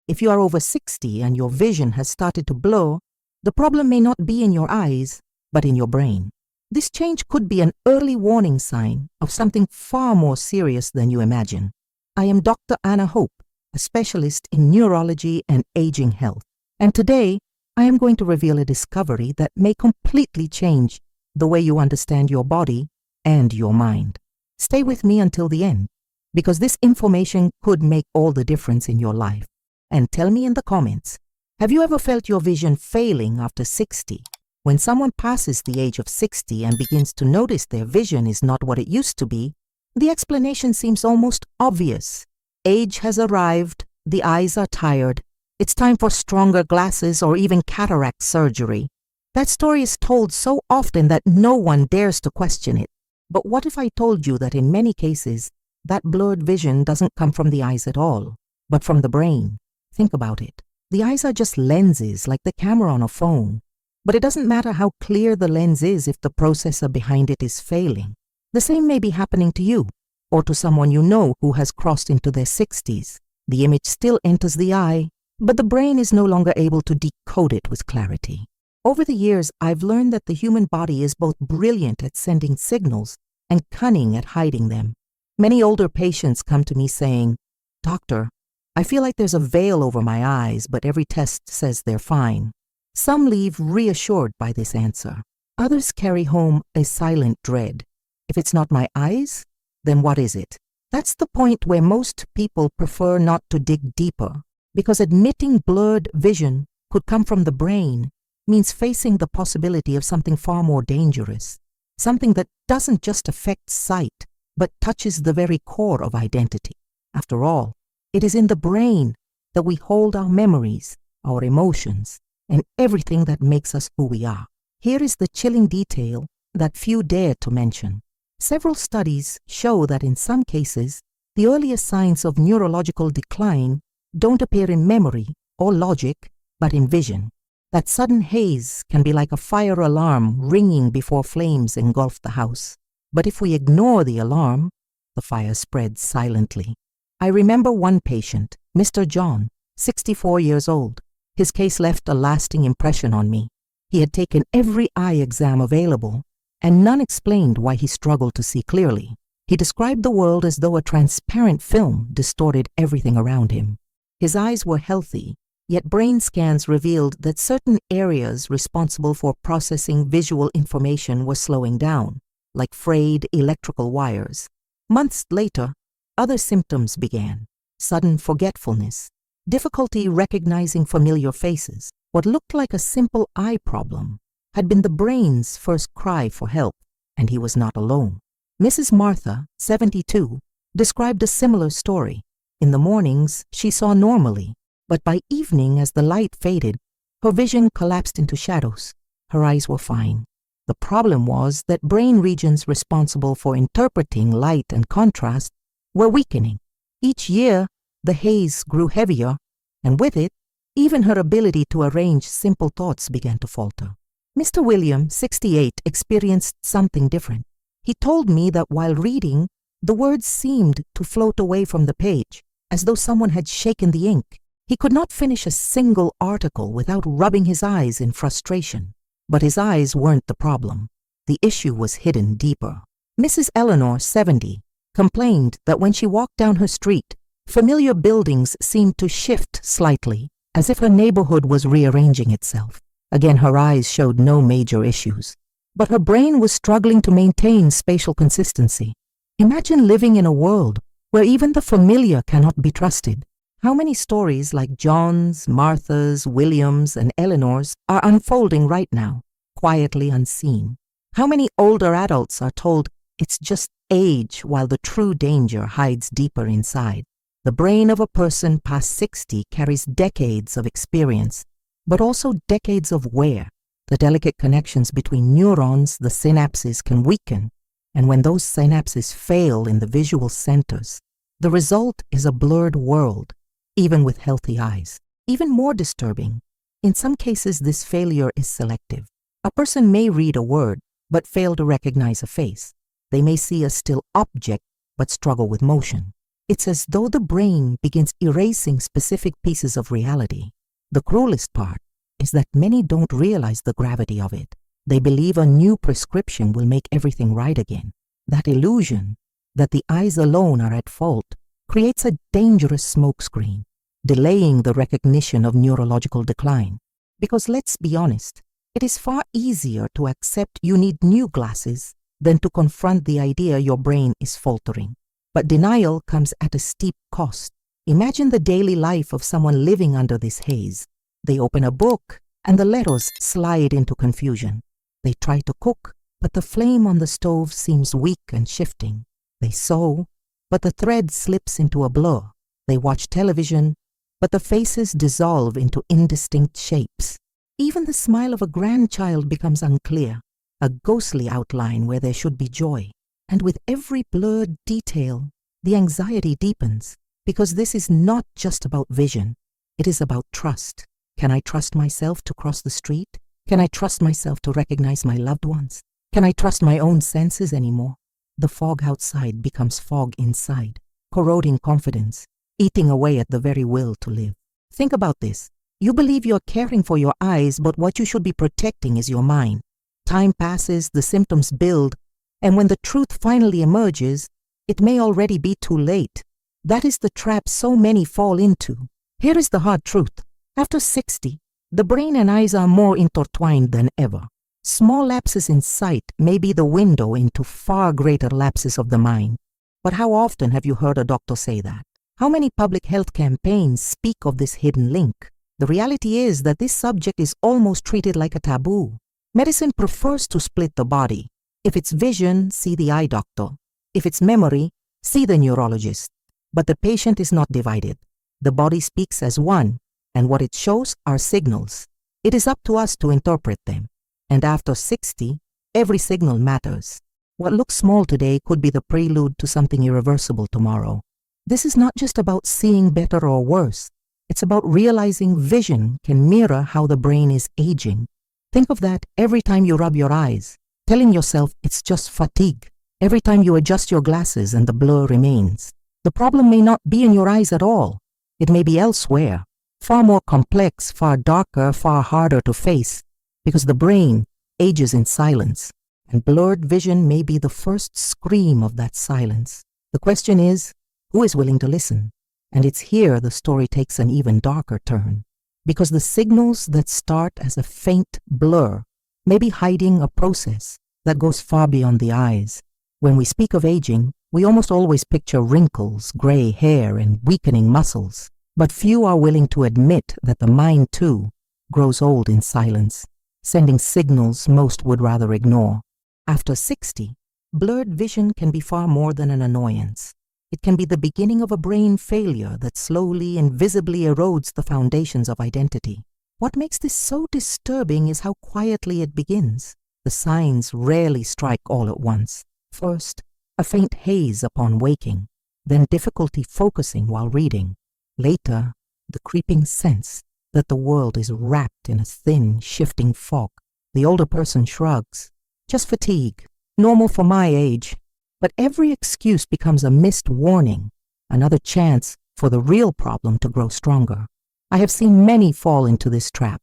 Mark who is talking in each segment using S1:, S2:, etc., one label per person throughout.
S1: If you are over 60 and your vision has started to blur, the problem may not be in your eyes, but in your brain. This change could be an early warning sign of something far more serious than you imagine. I am Dr. Anna Hope, a specialist in neurology and aging health. And today, I am going to reveal a discovery that may completely change the way you understand your body and your mind. Stay with me until the end, because this information could make all the difference in your life. And tell me in the comments, have you ever felt your vision failing after 60? When someone passes the age of 60 and begins to notice their vision is not what it used to be, the explanation seems almost obvious. Age has arrived, the eyes are tired, it's time for stronger glasses or even cataract surgery. That story is told so often that no one dares to question it. But what if I told you that in many cases, that blurred vision doesn't come from the eyes at all, but from the brain? Think about it. The eyes are just lenses, like the camera on a phone. But it doesn't matter how clear the lens is if the processor behind it is failing. The same may be happening to you, or to someone you know who has crossed into their 60s. The image still enters the eye, but the brain is no longer able to decode it with clarity. Over the years, I've learned that the human body is both brilliant at sending signals and cunning at hiding them. Many older patients come to me saying, "Doctor, I feel like there's a veil over my eyes, but every test says they're fine." Some leave reassured by this answer. Others carry home a silent dread. If it's not my eyes, then what is it? That's the point where most people prefer not to dig deeper, because admitting blurred vision could come from the brain means facing the possibility of something far more dangerous, something that doesn't just affect sight, but touches the very core of identity. After all, it is in the brain that we hold our memories, our emotions, and everything that makes us who we are. Here is the chilling detail that few dare to mention. Several studies show that in some cases, the earliest signs of neurological decline don't appear in memory or logic, but in vision. That sudden haze can be like a fire alarm ringing before flames engulf the house. But if we ignore the alarm, the fire spreads silently. I remember one patient, Mr. John, 64 years old. His case left a lasting impression on me. He had taken every eye exam available, and none explained why he struggled to see clearly. He described the world as though a transparent film distorted everything around him. His eyes were healthy, yet brain scans revealed that certain areas responsible for processing visual information were slowing down, like frayed electrical wires. Months later, other symptoms began: sudden forgetfulness, difficulty recognizing familiar faces. What looked like a simple eye problem had been the brain's first cry for help, and he was not alone. Mrs. Martha, 72, described a similar story. In the mornings, she saw normally, but by evening, as the light faded, her vision collapsed into shadows. Her eyes were fine. The problem was that brain regions responsible for interpreting light and contrast were weakening. Each year, the haze grew heavier, and with it, even her ability to arrange simple thoughts began to falter. Mr. William, 68, experienced something different. He told me that while reading, the words seemed to float away from the page, as though someone had shaken the ink. He could not finish a single article without rubbing his eyes in frustration. But his eyes weren't the problem. The issue was hidden deeper. Mrs. Eleanor, 70, complained that when she walked down her street, familiar buildings seemed to shift slightly, as if her neighborhood was rearranging itself. Again, her eyes showed no major issues, but her brain was struggling to maintain spatial consistency. Imagine living in a world where even the familiar cannot be trusted. How many stories like John's, Martha's, William's, and Eleanor's are unfolding right now, quietly unseen? How many older adults are told it's just age while the true danger hides deeper inside? The brain of a person past 60 carries decades of experience, but also decades of wear. The delicate connections between neurons, the synapses, can weaken, and when those synapses fail in the visual centers, the result is a blurred world, even with healthy eyes. Even more disturbing, in some cases this failure is selective. A person may read a word, but fail to recognize a face. They may see a still object, but struggle with motion. It's as though the brain begins erasing specific pieces of reality. The cruelest part is that many don't realize the gravity of it. They believe a new prescription will make everything right again. That illusion that the eyes alone are at fault creates a dangerous smokescreen, delaying the recognition of neurological decline. Because let's be honest, it is far easier to accept you need new glasses than to confront the idea your brain is faltering. But denial comes at a steep cost. Imagine the daily life of someone living under this haze. They open a book and the letters slide into confusion. They try to cook, but the flame on the stove seems weak and shifting. They sew, but the thread slips into a blur. They watch television, but the faces dissolve into indistinct shapes. Even the smile of a grandchild becomes unclear, a ghostly outline where there should be joy. And with every blurred detail, the anxiety deepens, because this is not just about vision. It is about trust. Can I trust myself to cross the street? Can I trust myself to recognize my loved ones? Can I trust my own senses anymore? The fog outside becomes fog inside, corroding confidence, eating away at the very will to live. Think about this. You believe you're caring for your eyes, but what you should be protecting is your mind. Time passes, the symptoms build, and when the truth finally emerges, it may already be too late. That is the trap so many fall into. Here is the hard truth. After 60, the brain and eyes are more intertwined than ever. Small lapses in sight may be the window into far greater lapses of the mind. But how often have you heard a doctor say that? How many public health campaigns speak of this hidden link? The reality is that this subject is almost treated like a taboo. Medicine prefers to split the body. If it's vision, see the eye doctor. If it's memory, see the neurologist. But the patient is not divided. The body speaks as one, and what it shows are signals. It is up to us to interpret them. And after 60, every signal matters. What looks small today could be the prelude to something irreversible tomorrow. This is not just about seeing better or worse. It's about realizing vision can mirror how the brain is aging. Think of that every time you rub your eyes, telling yourself it's just fatigue. Every time you adjust your glasses and the blur remains. The problem may not be in your eyes at all. It may be elsewhere, far more complex, far darker, far harder to face, because the brain ages in silence, and blurred vision may be the first scream of that silence. The question is, who is willing to listen? And it's here the story takes an even darker turn, because the signals that start as a faint blur may be hiding a process that goes far beyond the eyes. When we speak of aging, we almost always picture wrinkles, gray hair, and weakening muscles, but few are willing to admit that the mind, too, grows old in silence, sending signals most would rather ignore. After 60, blurred vision can be far more than an annoyance. It can be the beginning of a brain failure that slowly and visibly erodes the foundations of identity. What makes this so disturbing is how quietly it begins. The signs rarely strike all at once. First, a faint haze upon waking, then difficulty focusing while reading. Later, the creeping sense that the world is wrapped in a thin, shifting fog. The older person shrugs. Just fatigue, normal for my age. But every excuse becomes a missed warning, another chance for the real problem to grow stronger. I have seen many fall into this trap.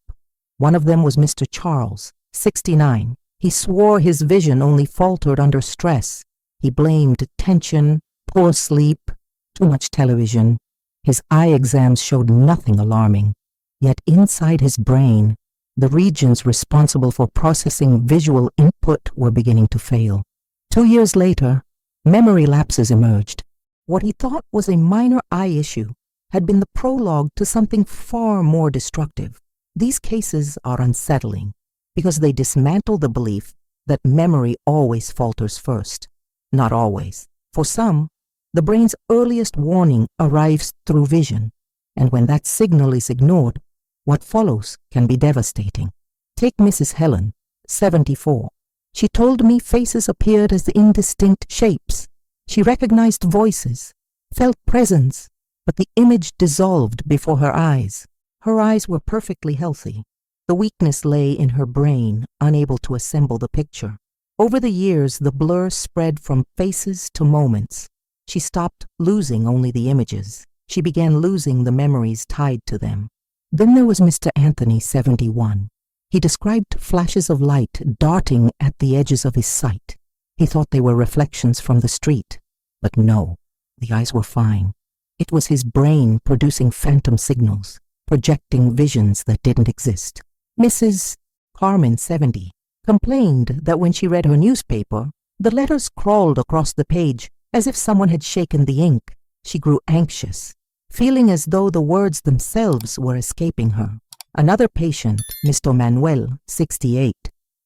S1: One of them was Mr. Charles, 69. He swore his vision only faltered under stress. He blamed tension, poor sleep, too much television. His eye exams showed nothing alarming. Yet inside his brain, the regions responsible for processing visual input were beginning to fail. 2 years later, memory lapses emerged. What he thought was a minor eye issue had been the prologue to something far more destructive. These cases are unsettling because they dismantle the belief that memory always falters first. Not always. For some, the brain's earliest warning arrives through vision, and when that signal is ignored, what follows can be devastating. Take Mrs. Helen, 74. She told me faces appeared as indistinct shapes. She recognized voices, felt presence, but the image dissolved before her eyes. Her eyes were perfectly healthy. The weakness lay in her brain, unable to assemble the picture. Over the years, the blur spread from faces to moments. She stopped losing only the images. She began losing the memories tied to them. Then there was Mr. Anthony, 71. He described flashes of light darting at the edges of his sight. He thought they were reflections from the street. But no, the eyes were fine. It was his brain producing phantom signals, projecting visions that didn't exist. Mrs. Carmen, 70, complained that when she read her newspaper, the letters crawled across the page as if someone had shaken the ink. She grew anxious, feeling as though the words themselves were escaping her. Another patient, Mr. Manuel, 68,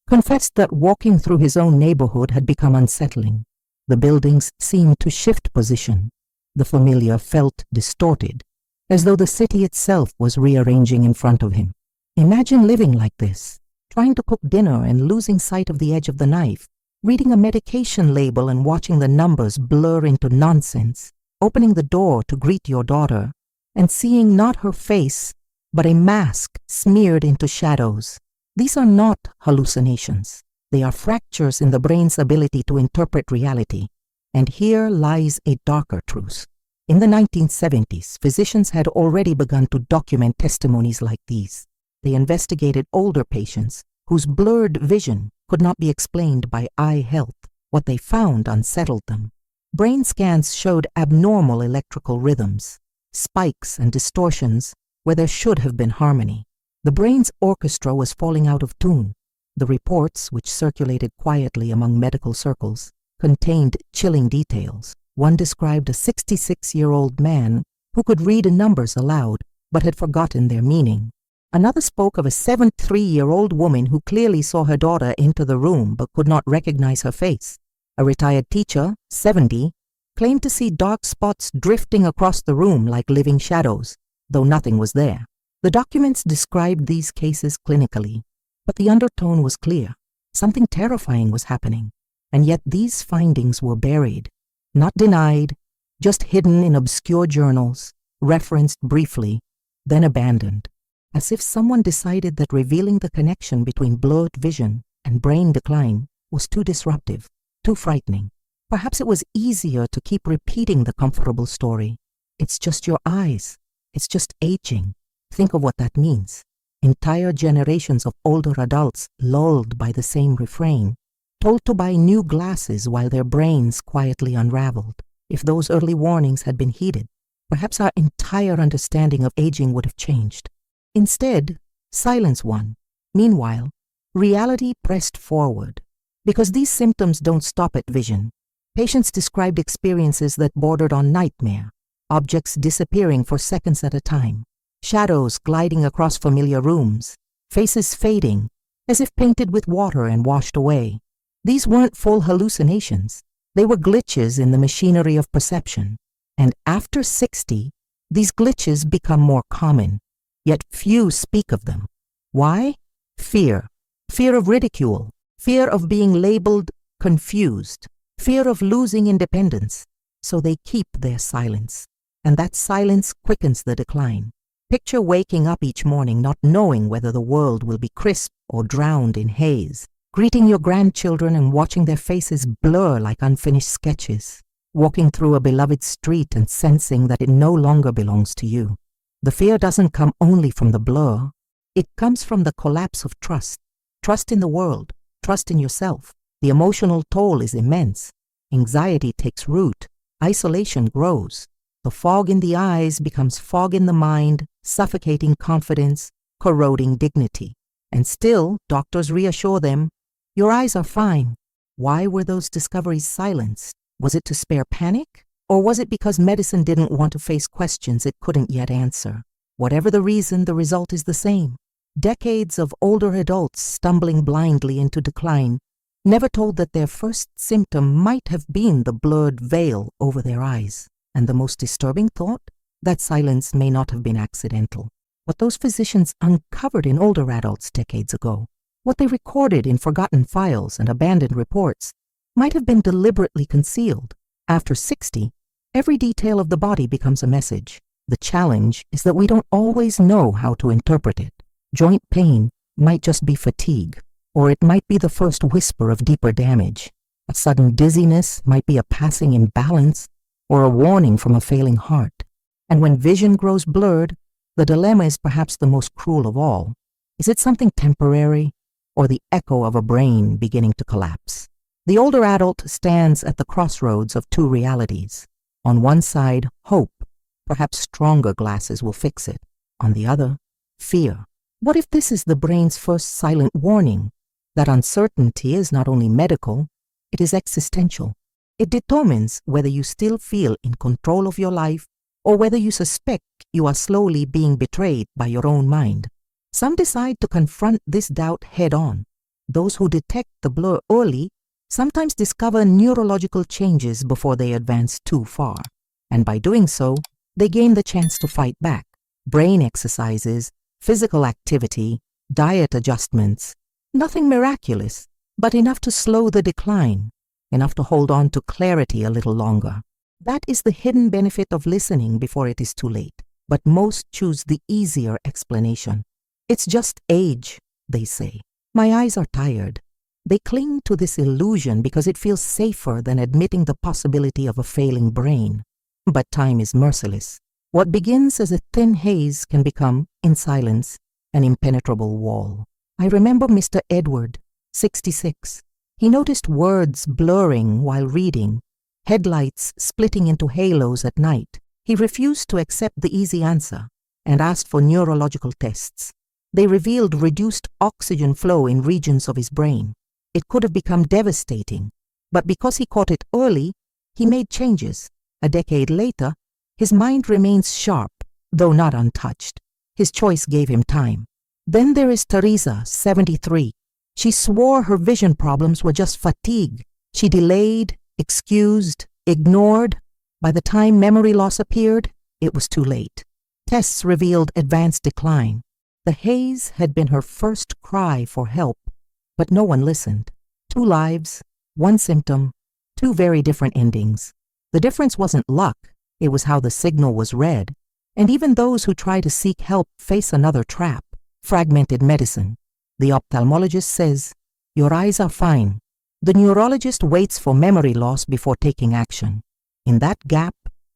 S1: confessed that walking through his own neighborhood had become unsettling. The buildings seemed to shift position. The familiar felt distorted, as though the city itself was rearranging in front of him. Imagine living like this, trying to cook dinner and losing sight of the edge of the knife, reading a medication label and watching the numbers blur into nonsense, opening the door to greet your daughter and seeing not her face, but a mask smeared into shadows. These are not hallucinations. They are fractures in the brain's ability to interpret reality. And here lies a darker truth. In the 1970s, physicians had already begun to document testimonies like these. They investigated older patients whose blurred vision could not be explained by eye health. What they found unsettled them. Brain scans showed abnormal electrical rhythms, spikes and distortions where there should have been harmony. The brain's orchestra was falling out of tune. The reports, which circulated quietly among medical circles, contained chilling details. One described a 66-year-old man who could read numbers aloud but had forgotten their meaning. Another spoke of a 73-year-old woman who clearly saw her daughter enter the room but could not recognize her face. A retired teacher, 70, claimed to see dark spots drifting across the room like living shadows, though nothing was there. The documents described these cases clinically, but the undertone was clear. Something terrifying was happening, and yet these findings were buried, not denied, just hidden in obscure journals, referenced briefly, then abandoned, as if someone decided that revealing the connection between blurred vision and brain decline was too disruptive, too frightening. Perhaps it was easier to keep repeating the comfortable story. It's just your eyes. It's just aging. Think of what that means. Entire generations of older adults lulled by the same refrain, told to buy new glasses while their brains quietly unraveled. If those early warnings had been heeded, perhaps our entire understanding of aging would have changed. Instead, silence won. Meanwhile, reality pressed forward. Because these symptoms don't stop at vision, patients described experiences that bordered on nightmare, objects disappearing for seconds at a time, shadows gliding across familiar rooms, faces fading, as if painted with water and washed away. These weren't full hallucinations. They were glitches in the machinery of perception. And after 60, these glitches become more common, yet few speak of them. Why? Fear. Fear of ridicule. Fear of being labeled confused. Fear of losing independence. So they keep their silence. And that silence quickens the decline. Picture waking up each morning not knowing whether the world will be crisp or drowned in haze. Greeting your grandchildren and watching their faces blur like unfinished sketches. Walking through a beloved street and sensing that it no longer belongs to you. The fear doesn't come only from the blur. It comes from the collapse of trust. Trust in the world. Trust in yourself. The emotional toll is immense. Anxiety takes root. Isolation grows. The fog in the eyes becomes fog in the mind, suffocating confidence, corroding dignity. And still, doctors reassure them, your eyes are fine. Why were those discoveries silenced? Was it to spare panic? Or was it because medicine didn't want to face questions it couldn't yet answer? Whatever the reason, the result is the same. Decades of older adults stumbling blindly into decline, never told that their first symptom might have been the blurred veil over their eyes. And the most disturbing thought? That silence may not have been accidental. What those physicians uncovered in older adults decades ago, what they recorded in forgotten files and abandoned reports, might have been deliberately concealed. After 60, every detail of the body becomes a message. The challenge is that we don't always know how to interpret it. Joint pain might just be fatigue, or it might be the first whisper of deeper damage. A sudden dizziness might be a passing imbalance, or a warning from a failing heart. And when vision grows blurred, the dilemma is perhaps the most cruel of all. Is it something temporary, or the echo of a brain beginning to collapse? The older adult stands at the crossroads of two realities. On one side, hope. Perhaps stronger glasses will fix it. On the other, fear. What if this is the brain's first silent warning that uncertainty is not only medical, it is existential? It determines whether you still feel in control of your life or whether you suspect you are slowly being betrayed by your own mind. Some decide to confront this doubt head-on. Those who detect the blur early sometimes discover neurological changes before they advance too far, and by doing so, they gain the chance to fight back. Brain exercises, physical activity, diet adjustments, nothing miraculous, but enough to slow the decline, enough to hold on to clarity a little longer. That is the hidden benefit of listening before it is too late, but most choose the easier explanation. It's just age, they say. My eyes are tired. They cling to this illusion because it feels safer than admitting the possibility of a failing brain. But time is merciless. What begins as a thin haze can become, in silence, an impenetrable wall. I remember Mr. Edward, 66. He noticed words blurring while reading, headlights splitting into halos at night. He refused to accept the easy answer and asked for neurological tests. They revealed reduced oxygen flow in regions of his brain. It could have become devastating, but because he caught it early, he made changes. A decade later, his mind remains sharp, though not untouched. His choice gave him time. Then there is Teresa, 73. She swore her vision problems were just fatigue. She delayed, excused, ignored. By the time memory loss appeared, it was too late. Tests revealed advanced decline. The haze had been her first cry for help, but no one listened. 2 lives, 1 symptom, 2 very different endings. The difference wasn't luck, it was how the signal was read. And even those who try to seek help face another trap: fragmented medicine. The ophthalmologist says, "Your eyes are fine." The neurologist waits for memory loss before taking action. In that gap,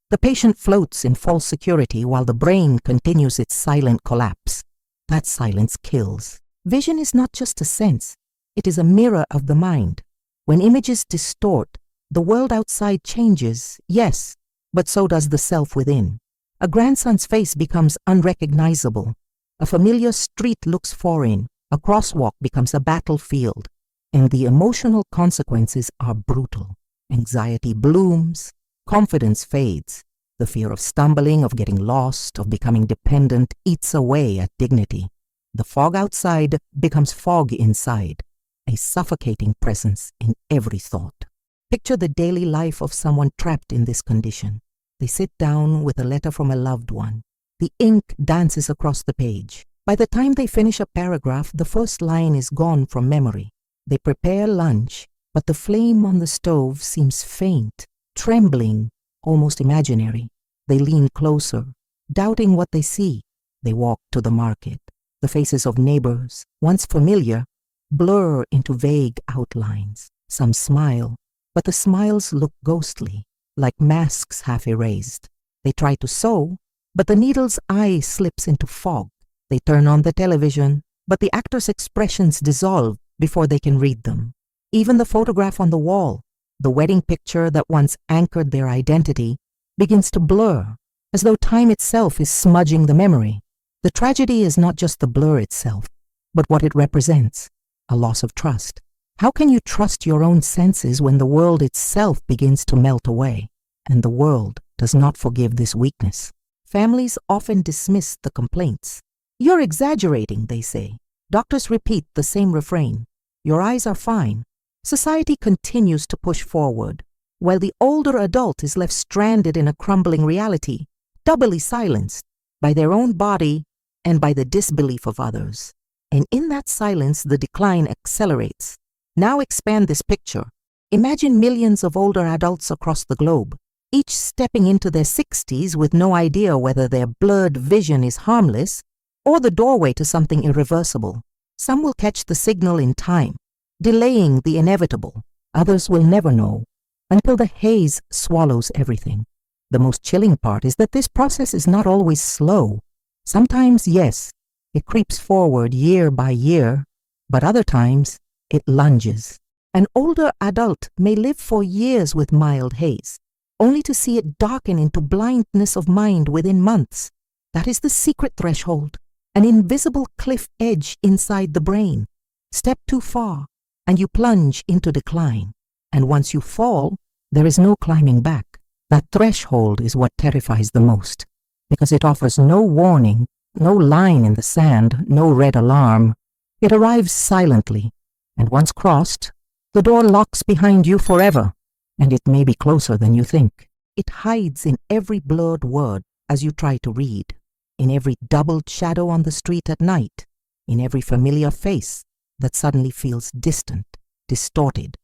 S1: the patient floats in false security while the brain continues its silent collapse. That silence kills. Vision is not just a sense, it is a mirror of the mind. When images distort, the world outside changes, yes, but so does the self within. A grandson's face becomes unrecognizable. A familiar street looks foreign. A crosswalk becomes a battlefield. And the emotional consequences are brutal. Anxiety blooms. Confidence fades. The fear of stumbling, of getting lost, of becoming dependent eats away at dignity. The fog outside becomes fog inside, a suffocating presence in every thought. Picture the daily life of someone trapped in this condition. They sit down with a letter from a loved one. The ink dances across the page. By the time they finish a paragraph, the first line is gone from memory. They prepare lunch, but the flame on the stove seems faint, trembling, almost imaginary. They lean closer, doubting what they see. They walk to the market. The faces of neighbors, once familiar, blur into vague outlines. Some smile, but the smiles look ghostly, like masks half erased. They try to sew, but the needle's eye slips into fog. They turn on the television, but the actor's expressions dissolve before they can read them. Even the photograph on the wall, the wedding picture that once anchored their identity, begins to blur, as though time itself is smudging the memory. The tragedy is not just the blur itself, but what it represents, a loss of trust. How can you trust your own senses when the world itself begins to melt away? And the world does not forgive this weakness. Families often dismiss the complaints. "You're exaggerating," they say. Doctors repeat the same refrain. "Your eyes are fine." Society continues to push forward, while the older adult is left stranded in a crumbling reality, doubly silenced by their own body and by the disbelief of others. And in that silence, the decline accelerates. Now expand this picture. Imagine millions of older adults across the globe, each stepping into their 60s with no idea whether their blurred vision is harmless or the doorway to something irreversible. Some will catch the signal in time, delaying the inevitable. Others will never know until the haze swallows everything. The most chilling part is that this process is not always slow. Sometimes, yes, it creeps forward year by year, but other times it lunges. An older adult may live for years with mild haze, only to see it darken into blindness of mind within months. That is the secret threshold, an invisible cliff edge inside the brain. Step too far, and you plunge into decline. And once you fall, there is no climbing back. That threshold is what terrifies the most, because it offers no warning, no line in the sand, no red alarm. It arrives silently, and once crossed, the door locks behind you forever, and it may be closer than you think. It hides in every blurred word as you try to read, in every doubled shadow on the street at night, in every familiar face that suddenly feels distant, distorted,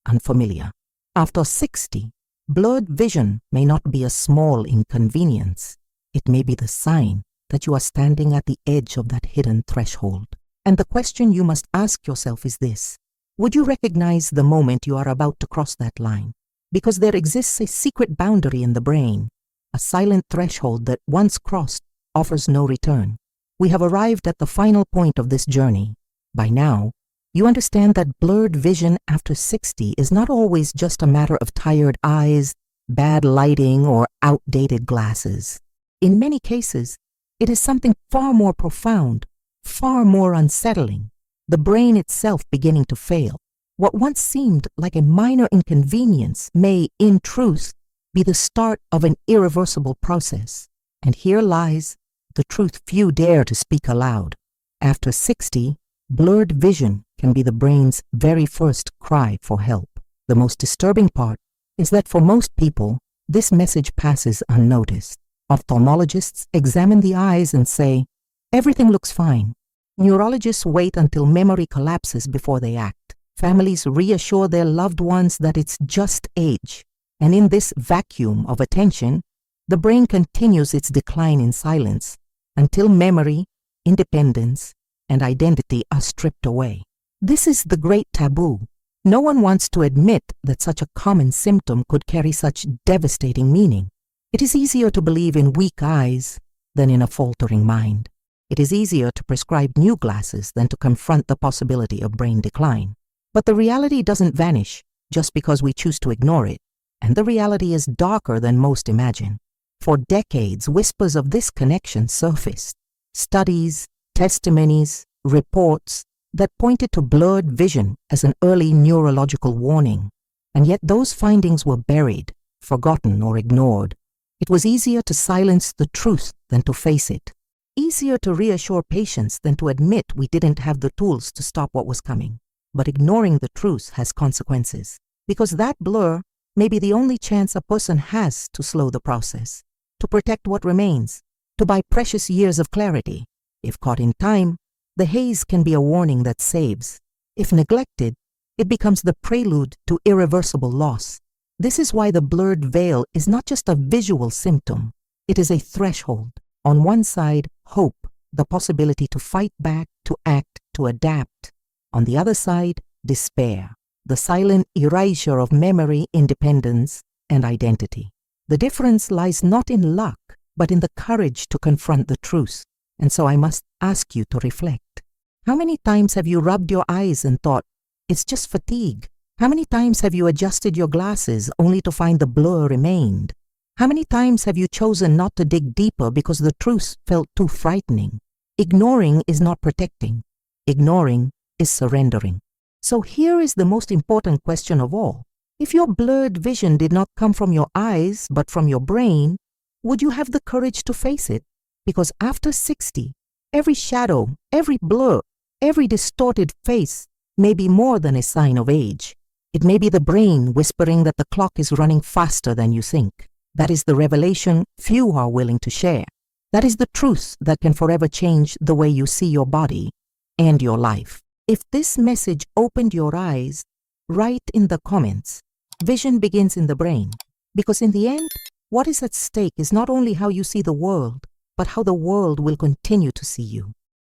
S1: unfamiliar. After 60, blurred vision may not be a small inconvenience. It may be the sign that you are standing at the edge of that hidden threshold. And the question you must ask yourself is this: would you recognize the moment you are about to cross that line? Because there exists a secret boundary in the brain, a silent threshold that once crossed offers no return. We have arrived at the final point of this journey. By now, you understand that blurred vision after 60 is not always just a matter of tired eyes, bad lighting, or outdated glasses. In many cases, it is something far more profound, far more unsettling, the brain itself beginning to fail. What once seemed like a minor inconvenience may, in truth, be the start of an irreversible process. And here lies the truth few dare to speak aloud. After 60, blurred vision can be the brain's very first cry for help. The most disturbing part is that for most people, this message passes unnoticed. Ophthalmologists examine the eyes and say, everything looks fine. Neurologists wait until memory collapses before they act. Families reassure their loved ones that it's just age. And in this vacuum of attention, the brain continues its decline in silence until memory, independence, and identity are stripped away. This is the great taboo. No one wants to admit that such a common symptom could carry such devastating meaning. It is easier to believe in weak eyes than in a faltering mind. It is easier to prescribe new glasses than to confront the possibility of brain decline. But the reality doesn't vanish just because we choose to ignore it, and the reality is darker than most imagine. For decades, whispers of this connection surfaced. Studies, testimonies, reports that pointed to blurred vision as an early neurological warning. And yet those findings were buried, forgotten, or ignored. It was easier to silence the truth than to face it. Easier to reassure patients than to admit we didn't have the tools to stop what was coming. But ignoring the truth has consequences, because that blur may be the only chance a person has to slow the process, to protect what remains, to buy precious years of clarity. If caught in time, the haze can be a warning that saves. If neglected, it becomes the prelude to irreversible loss. This is why the blurred veil is not just a visual symptom. It is a threshold. On one side, hope, the possibility to fight back, to act, to adapt. On the other side, despair, the silent erasure of memory, independence, and identity. The difference lies not in luck, but in the courage to confront the truth. And so I must ask you to reflect. How many times have you rubbed your eyes and thought, it's just fatigue? How many times have you adjusted your glasses only to find the blur remained? How many times have you chosen not to dig deeper because the truth felt too frightening? Ignoring is not protecting. Ignoring is surrendering. So here is the most important question of all. If your blurred vision did not come from your eyes but from your brain, would you have the courage to face it? Because after 60, every shadow, every blur, every distorted face may be more than a sign of age. It may be the brain whispering that the clock is running faster than you think. That is the revelation few are willing to share. That is the truth that can forever change the way you see your body and your life. If this message opened your eyes, write in the comments. Vision begins in the brain. Because in the end, what is at stake is not only how you see the world, but how the world will continue to see you.